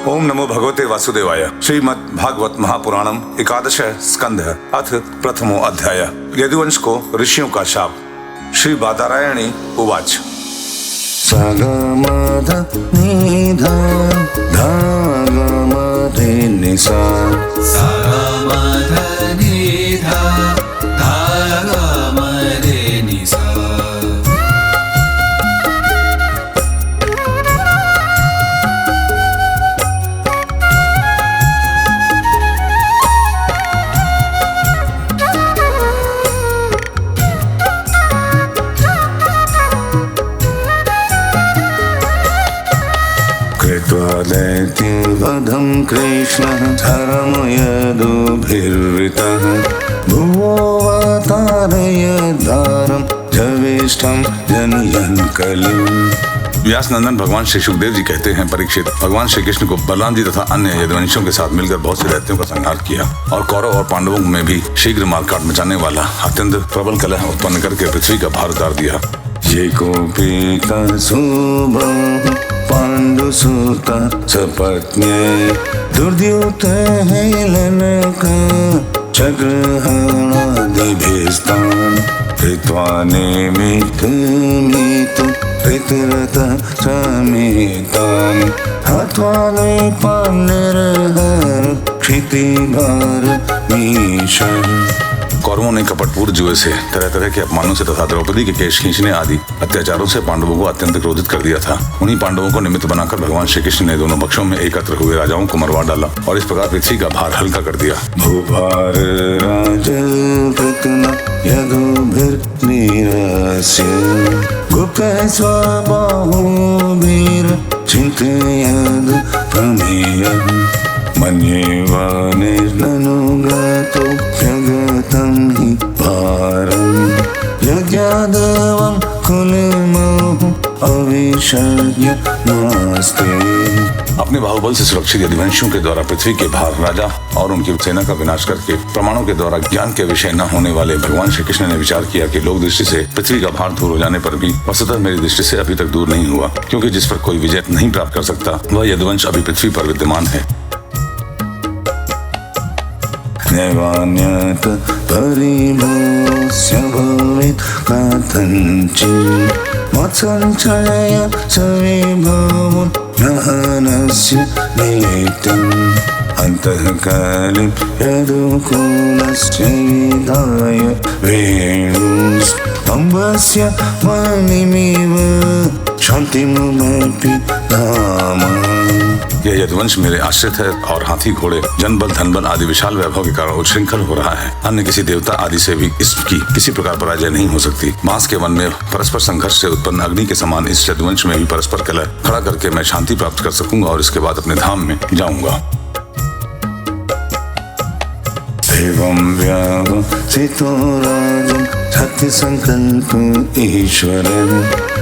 ओम नमो भगवते वासुदेवाय। श्रीमद् भागवत महापुराणम एकादश स्कंध अथ प्रथमो अध्याय। यदुवंश को ऋषियों का शाप। श्री बादरायणी उवाच। सगमध निधा धागमधे निसा सगमध निधा धागमधे निसा कृत्वा दैत्यवधं कृष्णः धर्मयदुभिर्वृतः भुवोऽवतारयद्वारं जविष्ठं जनयन् कलिम्। व्यास नंदन भगवान श्री सुखदेव जी कहते हैं, परीक्षित, भगवान श्री कृष्ण को बलराम जी तथा अन्य यदुवंशियों के साथ मिलकर बहुत से दैत्यों का संहार किया और कौरव और पांडवों में भी शीघ्र मारकाट मचाने वाला अत्यंत प्रबल कलह उत्पन्न करके पृथ्वी का भार उतार दिया। ये कोपिता सुबह पांडुसुत सपत्न्ये दुर्द्युत हेलनका चक्रहणादिभिस्तान् कृत्वा निमित्तमितु पितरतः समेतान् हत्वा नृपान्निर्हर क्षितिभारमीशम्। कौरवों ने कपटपूर्ण जुए से, तरह तरह के अपमानों से तथा द्रौपदी के केश खींचने आदि अत्याचारों से पांडवों को अत्यंत क्रोधित कर दिया था। उन्हीं पांडवों को निमित्त बनाकर भगवान श्री कृष्ण ने दोनों पक्षों में एकत्र हुए राजाओं को मरवा डाला और इस प्रकार पृथ्वी का भार हल्का कर दिया। भूभार राजपृतना यदुभिर्निरस्य गुप्तः स्वबाहुभिर् चिन्तयद् प्रमेयम्। मन्येवा निर्ननुगतो जगतं हि भारम् यज्ञादवं कुलमोह अविषज्ञ नास्ते। अपने बाहुबल से सुरक्षित यदुवंशियों के द्वारा पृथ्वी के भार, राजा और उनकी सेना का विनाश करके प्रमाणों के द्वारा ज्ञान के विषय न होने वाले भगवान श्री कृष्ण ने विचार किया कि लोक दृष्टि से पृथ्वी का भार दूर हो जाने पर भी वस्तुतः मेरी दृष्टि से अभी तक दूर नहीं हुआ, क्योंकि जिस पर कोई विजय नहीं प्राप्त कर सकता वह यदुवंश अभी पृथ्वी पर विद्यमान है। नैवान्यत परिभवस्य भवेत् कथञ्चित् मत्सञ्चय सविभवं नहनस्य नित्यम्। अन्तःकाले यदुकुलस्य विधाय वेणुस्तम्भस्य मणिमिव शान्तिमपि धाम। यह यदुवंश मेरे आश्रित है और हाथी, घोड़े, जनबल, धनबल आदि विशाल वैभव के कारण उच्छृंखल हो रहा है। अन्य किसी देवता आदि से भी इसकी किसी प्रकार पराजय नहीं हो सकती। मांस के वन में परस्पर संघर्ष से उत्पन्न अग्नि के समान इस यदुवंश में भी परस्पर कलह खड़ा करके मैं शांति प्राप्त कर सकूंगा और इसके बाद अपने धाम में जाऊंगा। एवं व्यावसितो राजन् सत्य संकल्प ईश्वर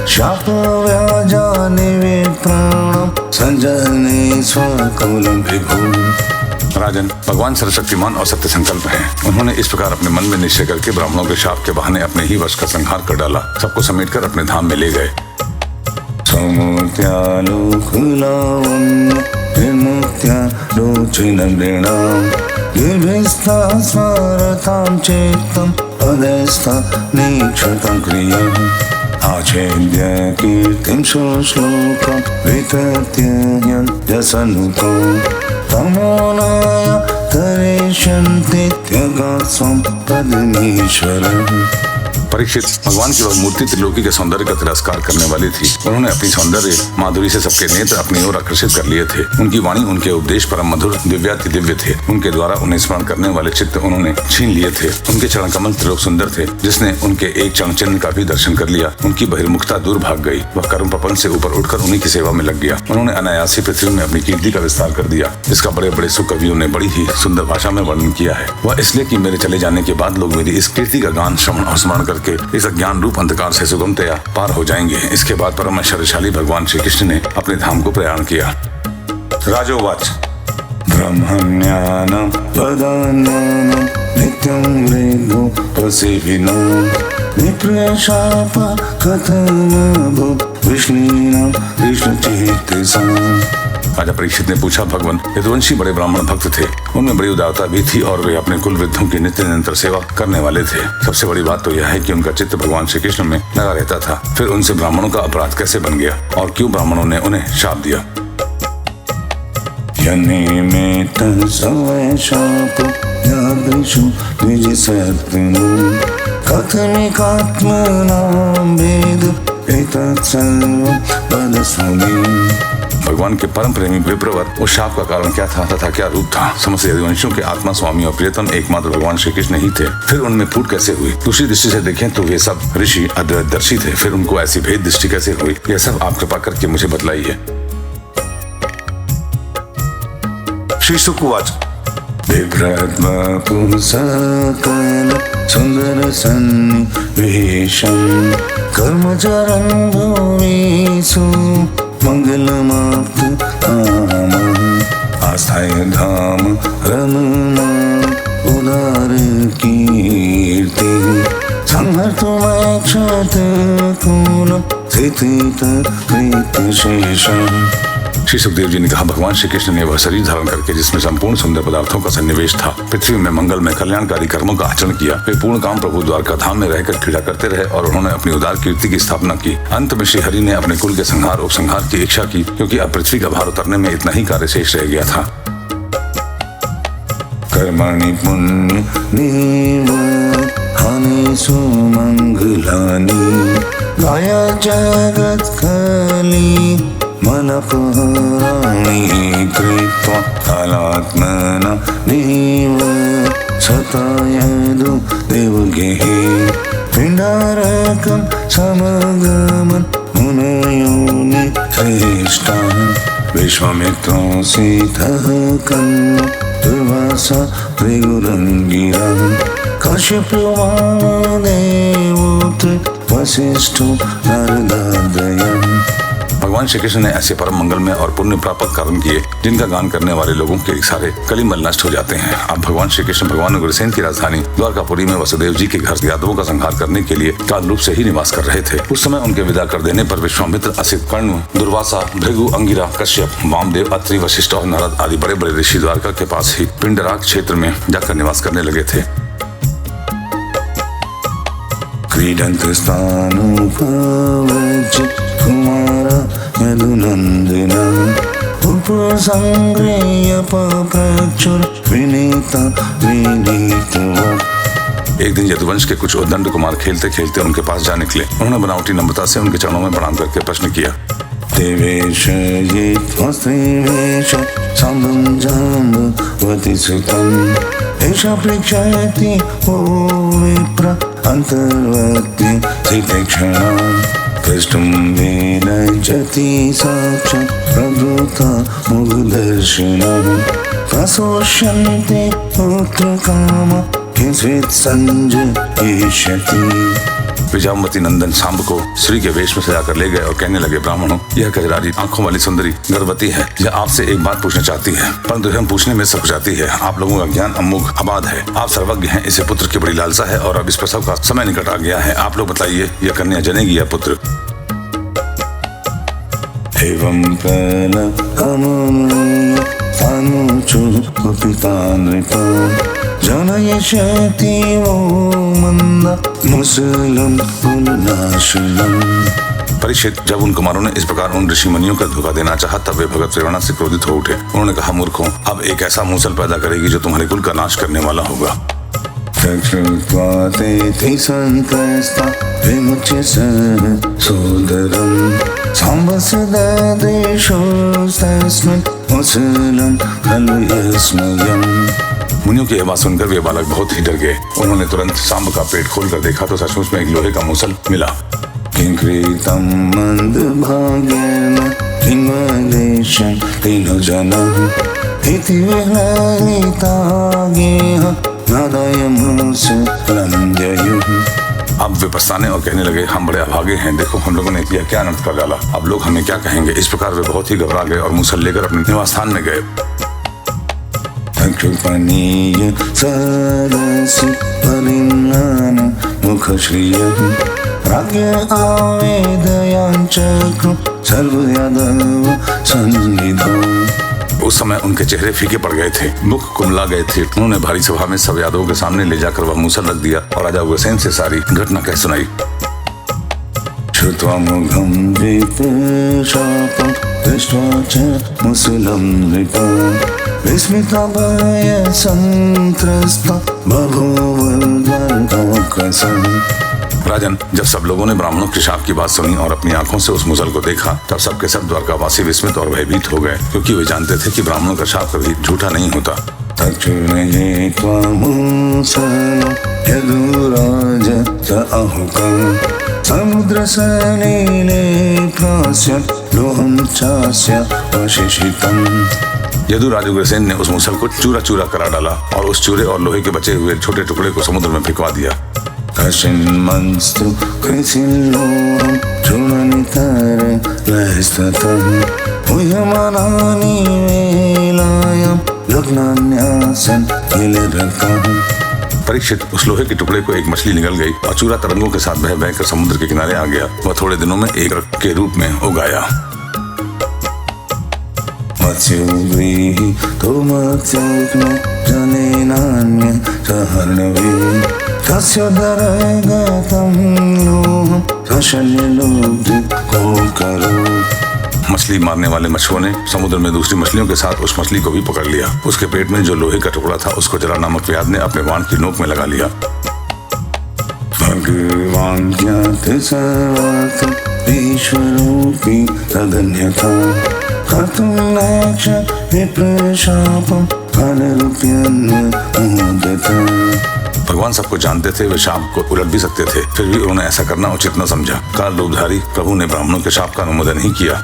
शाप व्याजानि विप्राणं संजने स्वकुलं विभु। राजन, भगवान सर्वशक्तिमान और सत्य संकल्प हैं। उन्होंने इस प्रकार अपने मन में निश्चय करके ब्राह्मणों के शाप के बहाने अपने ही वश का संहार कर डाला, सबको समेटकर अपने धाम में ले गए। समुद्यालोकुलावन्य विमुक्त्यालोचनमृणाम् गिरिस्था स्मरतां चित्तं पदस्था नीक्षतं क्रियम्। आच्छेद्य कीर्तिं शुश्लोकं वितत्य यसनुतो तमोनाय तरेष्यन्ति त्यगास्वं पदमीश्वरम्। परीक्षित, भगवान की वह मूर्ति त्रिलोकी के सौंदर्य का तिरस्कार करने वाली थी। उन्होंने अपनी सौंदर्य माधुरी से सबके नेत्र अपनी ओर आकर्षित कर लिए थे। उनकी वाणी, उनके उपदेश परम मधुर दिव्याति दिव्य थे। उनके द्वारा उन्हें स्मरण करने वाले चित्त उन्होंने छीन लिए थे। उनके चरण कमल त्रिलोक सुंदर थे। जिसने उनके एक चरण चिन्ह का भी दर्शन कर लिया, उनकी बहिर्मुखता दूर भाग गई। वह कर्म प्रपंच से ऊपर उठकर उन्हीं की सेवा में लग गया। उन्होंने अनायासी पृथ्वी में अपनी कीर्ति का विस्तार कर दिया, जिसका बड़े बड़े सुकवियों ने बड़ी ही सुंदर भाषा में वर्णन किया है। वह इसलिए कि मेरे चले जाने के बाद लोग मेरी इस कीर्ति का गान, श्रवण और स्मरण करके इस अज्ञान रूप अंधकार से सुगमतया पार हो जाएंगे। इसके बाद परम ऐश्वर्यशाली भगवान श्री कृष्ण ने अपने धाम को प्रयाण किया। राजोवाच। ब्रह्मज्ञानं पदान्यानं नित्यं वृद्धो प्रसेविनां विप्रशाप कथमभूत् विष्णुना विष्णुचेतसाम्। राजा परीक्षित ने पूछा, भगवान यदुवंशी बड़े ब्राह्मण भक्त थे, उनमें बड़ी उदारता भी थी और वे अपने कुल वृद्धों की नित्य निरंतर सेवा करने वाले थे। सबसे बड़ी बात तो यह है कि उनका चित्त भगवान श्री कृष्ण में लगा रहता था। फिर उनसे ब्राह्मणों का अपराध कैसे बन गया और क्यों ब्राह्मणों ने उन्हें शाप दिया? यनिमेत समय शाप यादृशु द्विजसत्तनु कथमिकात्मनां वेद एतत् सर्वं वदस्मि। भगवान के परम प्रेमी विप्रवर उस शाप का कारण क्या था तथा क्या रूप था? समस्त यदुवंशियों के आत्मा स्वामी और प्रियतम एकमात्र भगवान श्री कृष्ण ही थे। फिर उनमें फूट कैसे हुई? दूसरी दृष्टि से देखें तो वे सब ऋषि अद्वैतदर्शी थे। फिर उनको ऐसी भेद दृष्टि कैसे हुई? यह सब आप कृपा करके मुझे बतलाइए। श्री शुकवाच बिभ्रत्वा पुंसकल सुंदर सन्निवेशम् कर्मचरन् भूमिषु मंगलमाप्त कामः आस्थाय धाम रमणा उदार कीर्ति संहर्तुमैक्षत कुलं स्थित कृतशेषम्। श्री सुखदेव जी ने कहा, भगवान श्री कृष्ण ने वह शरीर धारण करके जिसमें संपूर्ण सुंदर पदार्थों का सन्निवेश था, पृथ्वी में मंगल में कल्याणकारी कर्मों का आचरण किया। वे पूर्ण काम प्रभु द्वारका धाम में रहकर क्रीड़ा करते रहे और उन्होंने अपनी उदार कीर्ति की स्थापना की। अंत में श्री हरि ने अपने कुल के संहार उपसंहार की इच्छा की, क्योंकि अब पृथ्वी का भार उतरने में इतना ही कार्य शेष रह गया था। कर्मणि पुण्य हानिषु मंगलानि गाया जगत् कली मनपहराणि कृत्वा कालात्मना देव सतायदु देवगेः पिण्डारकं समगमन् मुनयोनि श्रेष्ठा विश्वामित्रोऽसितः कन्नो दुर्वासा त्रिगुरङ्गिरा कश्यपो देवोऽत्र वसिष्ठो नारदादयम्। भगवान श्री कृष्ण ने ऐसे परम मंगलमय और पुण्य प्राप्त कारण किए जिनका गान करने वाले लोगों के सारे कलिमल नष्ट हो जाते हैं। अब भगवान श्री कृष्ण भगवान उग्रसेन की राजधानी द्वारकापुरी में वसुदेव जी के घर यादवों का संहार करने के लिए काल रूप से ही निवास कर रहे थे। उस समय उनके विदा कर देने पर विश्वामित्र, असित, कर्ण, दुर्वासा, भृगु, अंगिरा, कश्यप, वामदेव, अत्रि, वशिष्ठ और नारद आदि बड़े बड़े ऋषि द्वारका के पास ही पिंडराक क्षेत्र में जाकर निवास करने लगे थे। क्रीडन्तस्तानुपवज्य कुमारा यदुनन्दना उपसंगृह्य पप्रचुर विनीता विनीतवा। एक दिन यदुवंश के कुछ उद्दंड कुमार खेलते खेलते उनके पास जा निकले। उन्होंने बनावटी नम्रता से उनके चरणों में प्रणाम करके प्रश्न किया, देवेश ये वस्त्रेवेश संबंजाम्बवति सुतम् एष पृच्छति ओ विप्र अंतर्वत्य सितेक्षणा पृष्ठुं विलज्जति साक्षात् प्रभृता मुखदर्शिनः प्रसोष्यन्ते पुत्रकामा किंचित् सञ्जयिष्यति। विजामती नंदन सांब को श्री के वेश में सजाकर ले गए और कहने लगे, ब्राह्मणों, यह गजरारी आंखों वाली सुंदरी गर्भवती है। यह आपसे एक बात पूछना चाहती है, परंतु हम पूछने में सक जाती है। आप लोगों का ज्ञान अमोघ अबाध है, आप सर्वज्ञ हैं। इसे पुत्र की बड़ी लालसा है और अब इस प्रसव का समय निकट आ गया है। आप लोग बताइए, यह कन्या जनेगी या पुत्र? एवं जनयिष्यति वो मंद मुसलम पुननाशनम्। परीक्षित, जब उन कुमारों ने इस प्रकार उन ऋषि मुनियों का धोखा देना चाहा तब वे भगत प्रेरणा से क्रोधित हो उठे। उन्होंने कहा, मूर्खों, अब एक ऐसा मूसल पैदा करेगी जो तुम्हारे कुल का नाश करने वाला होगा। मुनियों की आवाज सुनकर वे बालक बहुत ही डर गए। उन्होंने तुरंत सांब का पेट खोलकर देखा तो सचमुच में एक लोहे का मूसल मिला। किंकृतं मंदभाग्येन किंवदेशं तेन जनः इति विह्वलितागेह नादाय मूसलं जयुः। अब वे पछताने और कहने लगे, हम बड़े अभागे हैं, देखो हम लोगों ने यह क्या अनर्थ कर डाला। अब लोग हमें क्या कहेंगे। इस प्रकार वे बहुत ही घबरा गए और मूसल लेकर अपने निवास स्थान में गए। क्षुपनीय सरसि परिम्लान मुखश्रियः प्राज्ञ आवेदयाञ्चक्रु सर्वयादव सन्निधौ। उस समय उनके चेहरे फीके पड़ गए थे, मुख कुमला गए थे। उन्होंने भारी सभा में सब यादवों के सामने ले जाकर वह मूसल रख दिया और राजा उग्रसेन से सारी घटना कह सुनाई। श्रुत्वा मुघं विप्रशापं दृष्ट्वा च मुसलं नृपं विस्मिताभय संत्रस्ता बभूवुर्द्वारकाग्रसन्। राजन, जब सब लोगों ने ब्राह्मणों के शाप की बात सुनी और अपनी आंखों से उस मुसल को देखा, तब सबके सब द्वारकावासी विस्मित और भयभीत हो गए, क्योंकि वे जानते थे कि ब्राह्मणों का शाप कभी झूठा नहीं होता। तच्चूर्णयित्वा मुसलं यदुराज स अहुकं समुद्रसलिले प्रास्यत् लोहं चास्य अशिशितम्। यदुराज उग्रसेन ने उस मुसल को चूरा चूरा करा डाला और उस चूरे और लोहे के बचे हुए छोटे टुकड़े को समुद्र में फेंकवा दिया। कशिन्मंस्तु कृसिल्लोहं चूर्णनितरलहस्ततं मुह्यमानानि वेलायां लग्नान्यासन् किलरकम्। परीक्षित, उस लोहे के टुकड़े को एक मछली निगल गई और चूरा तरंगों के साथ बह बहकर समुद्र के किनारे आ गया। वह थोड़े दिनों में एक रक्त के रूप में उग आया। मत्स्योग्रीहि तोमत्योग्नो जलेनान्य सहर्णवे तस्योदरगतं लोहं सशल्यलोभिकोकरो। मछली मारने वाले मछुओं ने समुद्र में दूसरी मछलियों के साथ उस मछली को भी पकड़ लिया। उसके पेट में जो लोहे का टुकड़ा था, उसको जरा नामक व्याध ने अपने बाण की नोक में लगा लिया। भगवान् ज्ञाते सर्वत्र ईश्वरोऽपि तदन्यथा कर्तुं नैष विप्रशापं फलरूप्यन्वमोदते। भगवान सबको जानते थे, वे शाप को उलट भी सकते थे, फिर भी उन्होंने ऐसा करना उचित न समझा। काल रूपधारी प्रभु ने ब्राह्मणों के शाप का अनुमोदन ही किया।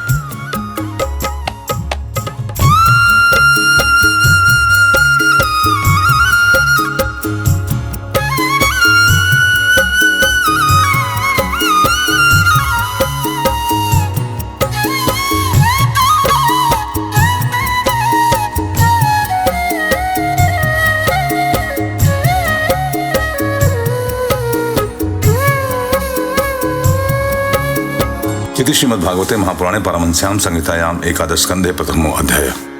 इति श्रीमद्भागवते महापुराणे पारमहंस्यां संहितायां एकादश स्कन्धे प्रथमो अध्यायः।